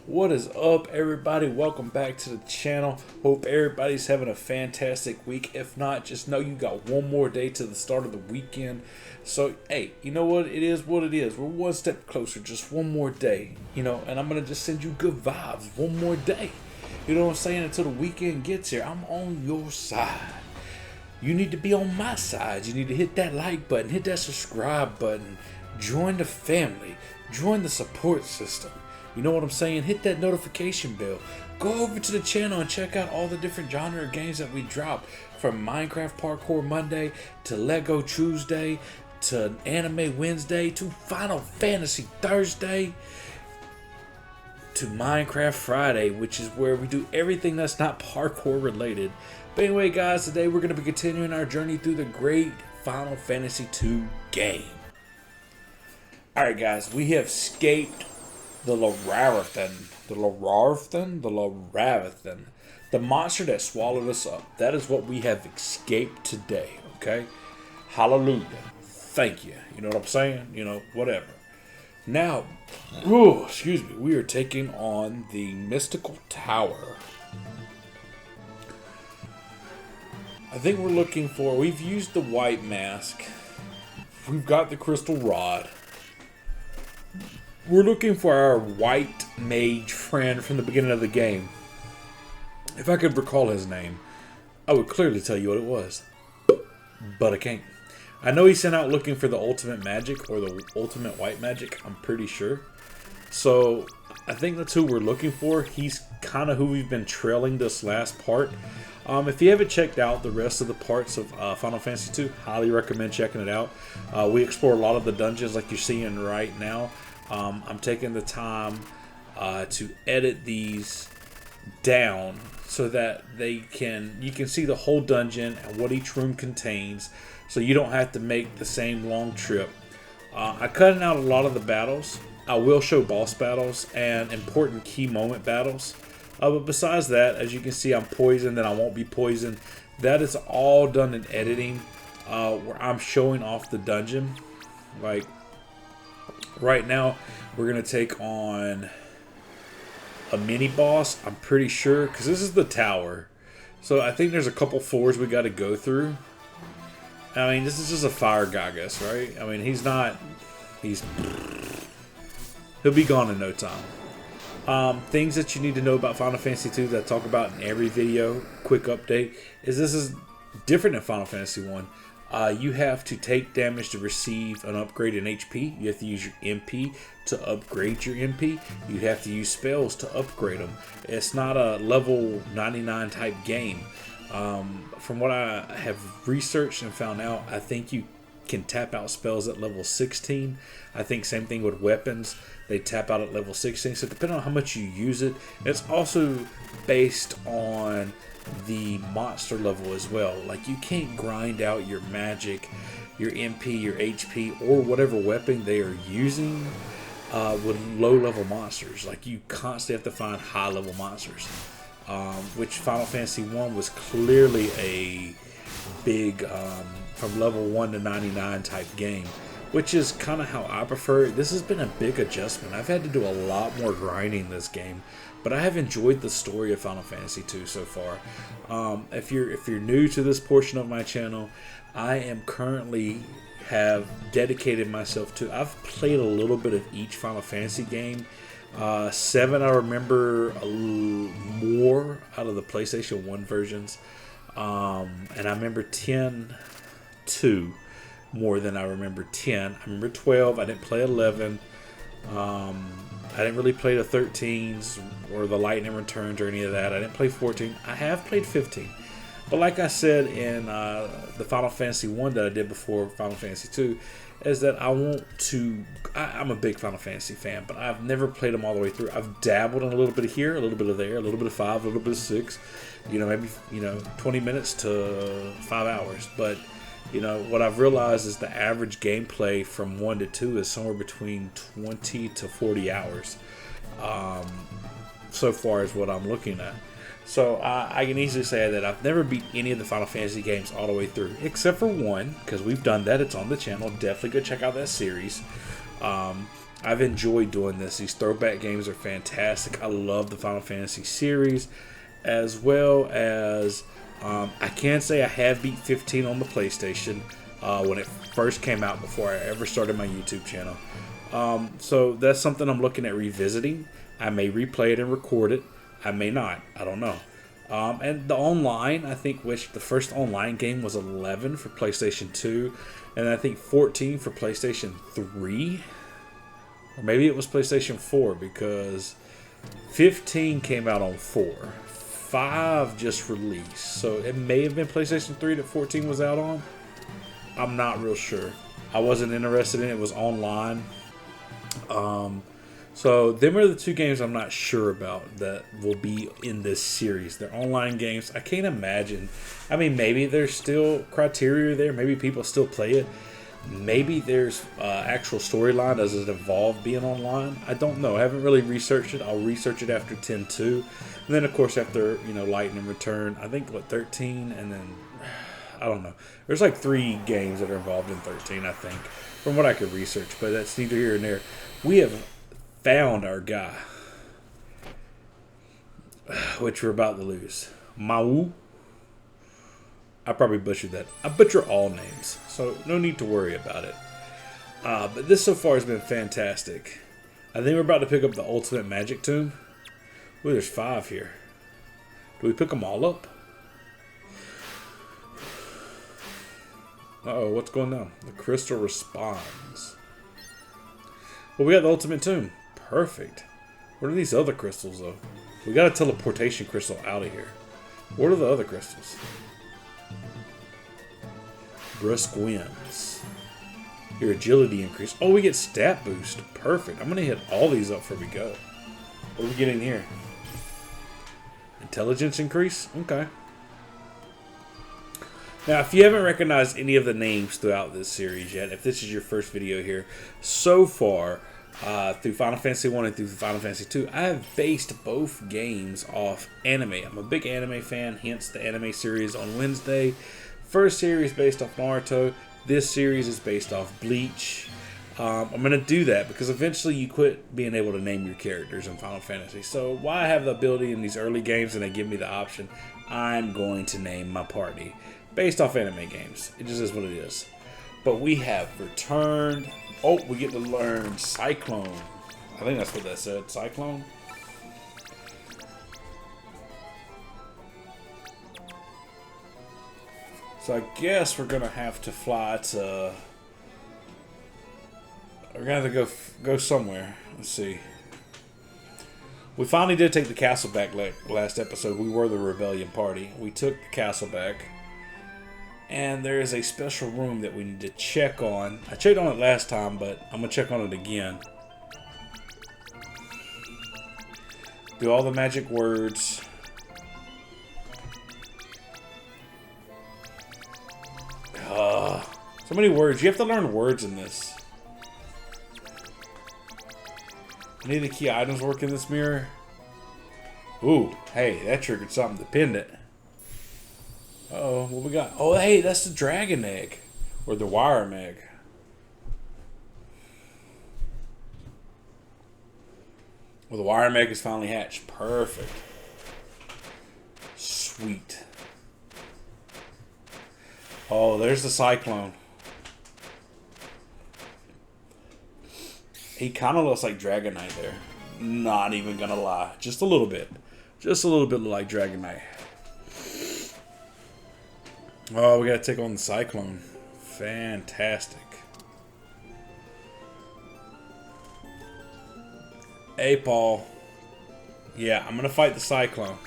What is up, everybody? Welcome back to the channel. Hope everybody's having a fantastic week. If not, just know you got one more day to the start of the weekend. So, hey, you know what? It is what it is. We're one step closer, just one more day, and I'm going to just send you good vibes one more day. You know what I'm saying? Until the weekend gets here, I'm on your side. You need to be on my side. You need to hit that like button, hit that subscribe button, join the family, join the support system. You know what I'm saying? Hit that notification bell. Go over to the channel and check out all the different genre of games that we drop. From Minecraft Parkour Monday, to Lego Tuesday, to Anime Wednesday, to Final Fantasy Thursday, to Minecraft Friday, which is where we do everything that's not parkour related. But anyway, guys, today we're going to be continuing our journey through the great Final Fantasy II game. Alright, guys, we have escaped the Leviathan, the monster that swallowed us up. That is what we have escaped today, okay? Hallelujah. Thank you. You know what I'm saying? Whatever. Now, we are taking on the Mystical Tower. I think we're looking for, we've used the white mask. We've got the crystal rod. We're looking for our white mage friend from the beginning of the game. If I could recall his name, I would clearly tell you what it was. But I can't. I know he sent out looking for the ultimate magic, or the ultimate white magic, I'm pretty sure. So, I think that's who we're looking for. He's kind of who we've been trailing this last part. If you haven't checked out the rest of the parts of Final Fantasy II, highly recommend checking it out. We explore a lot of the dungeons like you're seeing right now. I'm taking the time to edit these down so that you can see the whole dungeon and what each room contains, so you don't have to make the same long trip. I cut out a lot of the battles. I will show boss battles and important key moment battles. But besides that, as you can see, I'm poisoned and I won't be poisoned. That is all done in editing, where I'm showing off the dungeon. Like, right now, we're going to take on a mini boss, I'm pretty sure, because this is the tower. So I think there's a couple floors we got to go through. I mean, this is just a fire guy, I guess, right? I mean, he'll be gone in no time. Things that you need to know about Final Fantasy II that I talk about in every video, quick update, is this is different than Final Fantasy 1. You have to take damage to receive an upgrade in HP. You have to use your MP to upgrade your MP. You have to use spells to upgrade them. It's not a level 99 type game. From what I have researched and found out, I think you can tap out spells at level 16. I think same thing with weapons. They tap out at level 16. So depending on how much you use it, it's also based on the monster level as well. Like, you can't grind out your magic, your MP, your HP, or whatever weapon they are using with low level monsters. Like, you constantly have to find high level monsters, which Final Fantasy 1 was clearly a big from level 1 to 99 type game, which is kind of how I prefer it. This has been a big adjustment. I've had to do a lot more grinding this game, but I have enjoyed the story of Final Fantasy II so far. If you're new to this portion of my channel, I am currently have dedicated myself to. I've played a little bit of each Final Fantasy game. 7 I remember more out of the PlayStation 1 versions, and I remember 10 2 more than I remember 10. I remember 12. I didn't play 11. I didn't really play the 13s or the Lightning Returns or any of that. I didn't play 14. I have played 15. But like I said in the Final Fantasy 1 that I did before Final Fantasy 2, is that I'm a big Final Fantasy fan, but I've never played them all the way through. I've dabbled in a little bit of here, a little bit of there, a little bit of 5, a little bit of 6. Maybe 20 minutes to 5 hours. But what I've realized is the average gameplay from 1 to 2 is somewhere between 20 to 40 hours. So far is what I'm looking at. So I can easily say that I've never beat any of the Final Fantasy games all the way through, except for one, because we've done that. It's on the channel. Definitely go check out that series. I've enjoyed doing this. These throwback games are fantastic. I love the Final Fantasy series, as well as I can say I have beat 15 on the PlayStation when it first came out before I ever started my YouTube channel. So that's something I'm looking at revisiting. I may replay it and record it. I may not. I don't know. And the online, I think, which the first online game was 11 for PlayStation 2, and I think 14 for PlayStation 3. Or maybe it was PlayStation 4, because 15 came out on 4. 5 just released. So it may have been PlayStation 3 that 14 was out on. I'm not real sure. I wasn't interested in it. It was online. So them are the two games I'm not sure about that will be in this series. They're online games. I can't imagine. I mean, maybe there's still criteria there. Maybe people still play it. Maybe there's actual storyline. Does it evolve being online? I don't know. I haven't really researched it. I'll research it after 10.2. And then, of course, after, Lightning Return, I think, 13? And then, I don't know. There's like 3 games that are involved in 13, I think, from what I could research. But that's neither here nor there. We have found our guy, which we're about to lose. Mau. I probably butchered that. I butcher all names, so no need to worry about it. But this so far has been fantastic. I think we're about to pick up the ultimate magic tomb. Ooh, there's 5 here. Do we pick them all up? Uh-oh, what's going on? The crystal responds. Well, we got the ultimate tomb. Perfect. What are these other crystals, though? We got a teleportation crystal out of here. What are the other crystals? Brusque winds. Your agility increase. Oh, we get stat boost. Perfect. I'm going to hit all these up before we go. What are we getting here? Intelligence increase? Okay. Now, if you haven't recognized any of the names throughout this series yet, if this is your first video here, so far, through Final Fantasy 1 and through Final Fantasy 2, I have based both games off anime. I'm a big anime fan, hence the anime series on Wednesday. First series based off Naruto. This series is based off Bleach. I'm going to do that because eventually you quit being able to name your characters in Final Fantasy. So while I have the ability in these early games and they give me the option, I'm going to name my party based off anime games. It just is what it is. But we have returned. Oh, we get to learn Cyclone. I think that's what that said. Cyclone? So I guess we're going to have to fly to... We're going to have to go somewhere. Let's see. We finally did take the castle back last episode. We were the rebellion party. We took the castle back. And there is a special room that we need to check on. I checked on it last time, but I'm going to check on it again. Do all the magic words. So many words. You have to learn words in this. Any of the key items work in this mirror? Ooh, hey, that triggered something to pin it. Uh-oh, what we got? Oh, hey, that's the dragon egg. Or the worm egg. Well, the worm egg is finally hatched. Perfect. Sweet. Oh, there's the cyclone. He kind of looks like Dragonite there. Not even gonna lie. Just a little bit. Just a little bit like Dragonite. Oh, we gotta take on the Cyclone. Fantastic. Hey, Paul. Yeah, I'm gonna fight the Cyclone.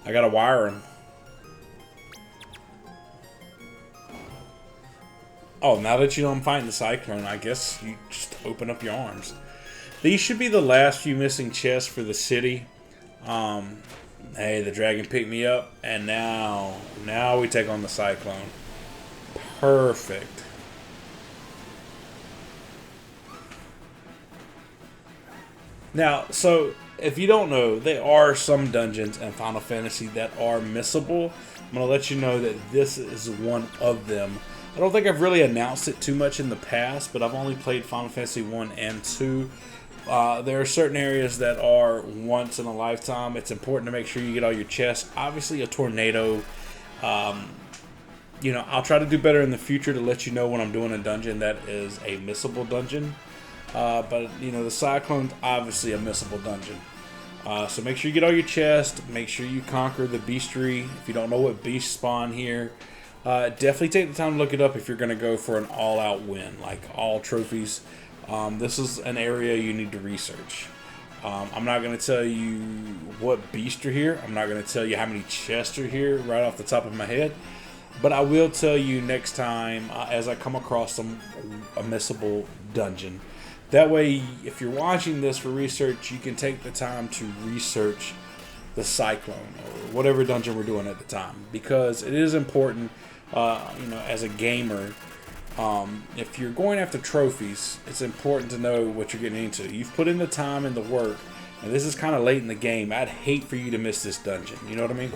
I gotta wire him. Oh, now that you know I'm fighting the Cyclone, I guess you just open up your arms. These should be the last few missing chests for the city. Hey, the dragon picked me up, and now we take on the Cyclone. Perfect. Now, so if you don't know, there are some dungeons in Final Fantasy that are missable. I'm going to let you know that this is one of them. I don't think I've really announced it too much in the past, but I've only played Final Fantasy 1 and 2. There are certain areas that are once in a lifetime. It's important to make sure you get all your chests. Obviously, a tornado. You know, I'll try to do better in the future to let you know when I'm doing a dungeon that is a missable dungeon. But, you know, the Cyclone's obviously a missable dungeon. So make sure you get all your chests. Make sure you conquer the beastry. If you don't know what beasts spawn here, definitely take the time to look it up if you're going to go for an all-out win, like all trophies. This is an area you need to research. I'm not going to tell you what beasts are here. I'm not going to tell you how many chests are here right off the top of my head. But I will tell you next time as I come across a missable dungeon. That way, if you're watching this for research, you can take the time to research the Cyclone or whatever dungeon we're doing at the time. Because it is important, you know, as a gamer, if you're going after trophies, it's important to know what you're getting into. You've put in the time and the work, and this is kind of late in the game. I'd hate for you to miss this dungeon. You know what I mean?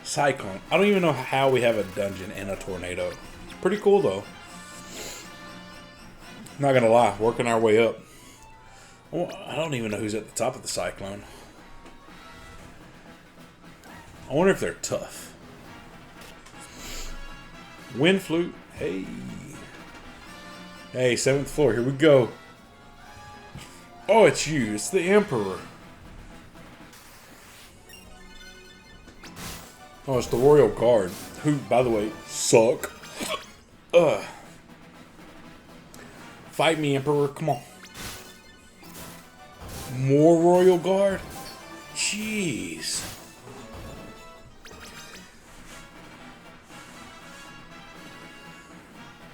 Cyclone. I don't even know how we have a dungeon in a tornado. It's pretty cool though. Not gonna lie, working our way up. Well, I don't even know who's at the top of the Cyclone. I wonder if they're tough. Wind flute. Hey. Hey, 7th floor. Here we go. Oh, it's you. It's the Emperor. Oh, it's the Royal Guard, who, by the way, suck. Fight me, Emperor. Come on. More Royal Guard? Jeez.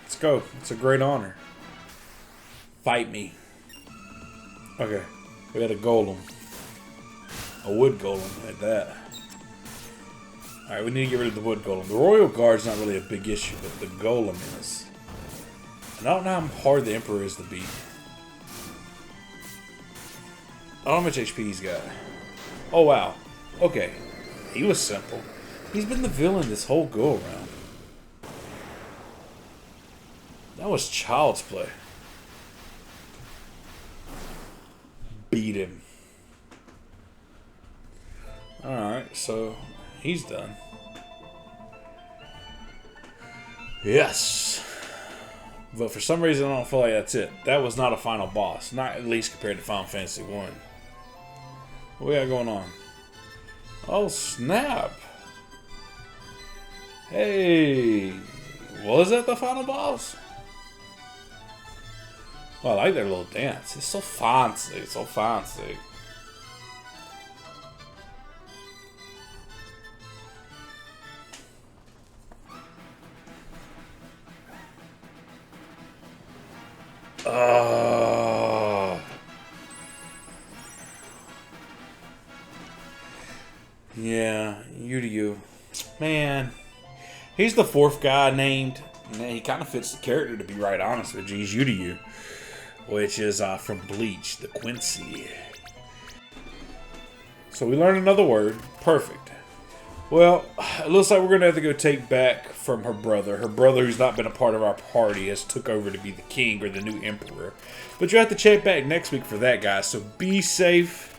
Let's go. It's a great honor. Fight me. Okay. We got a golem. A wood golem at that. Alright, we need to get rid of the wood golem. The Royal Guard's not really a big issue, but the golem is. And I don't know how hard the Emperor is to beat. I don't know how much HP he's got. Oh, wow. Okay. He was simple. He's been the villain this whole go-around. That was child's play. Beat him. Alright, so he's done. Yes. But for some reason, I don't feel like that's it. That was not a final boss. Not at least compared to Final Fantasy 1. What we got going on? Oh, snap. Hey. Was that the final boss? Well, I like their little dance. It's so fancy. It's so fancy. Yeah, you. Man, he's the 4th guy named. Man, he kind of fits the character, to be right honest with you. He's you, which is from Bleach, the Quincy. So we learned another word. Perfect. Well, it looks like we're going to have to go take back from her brother. Her brother, who's not been a part of our party, has took over to be the king or the new emperor. But you'll have to check back next week for that, guys. So be safe.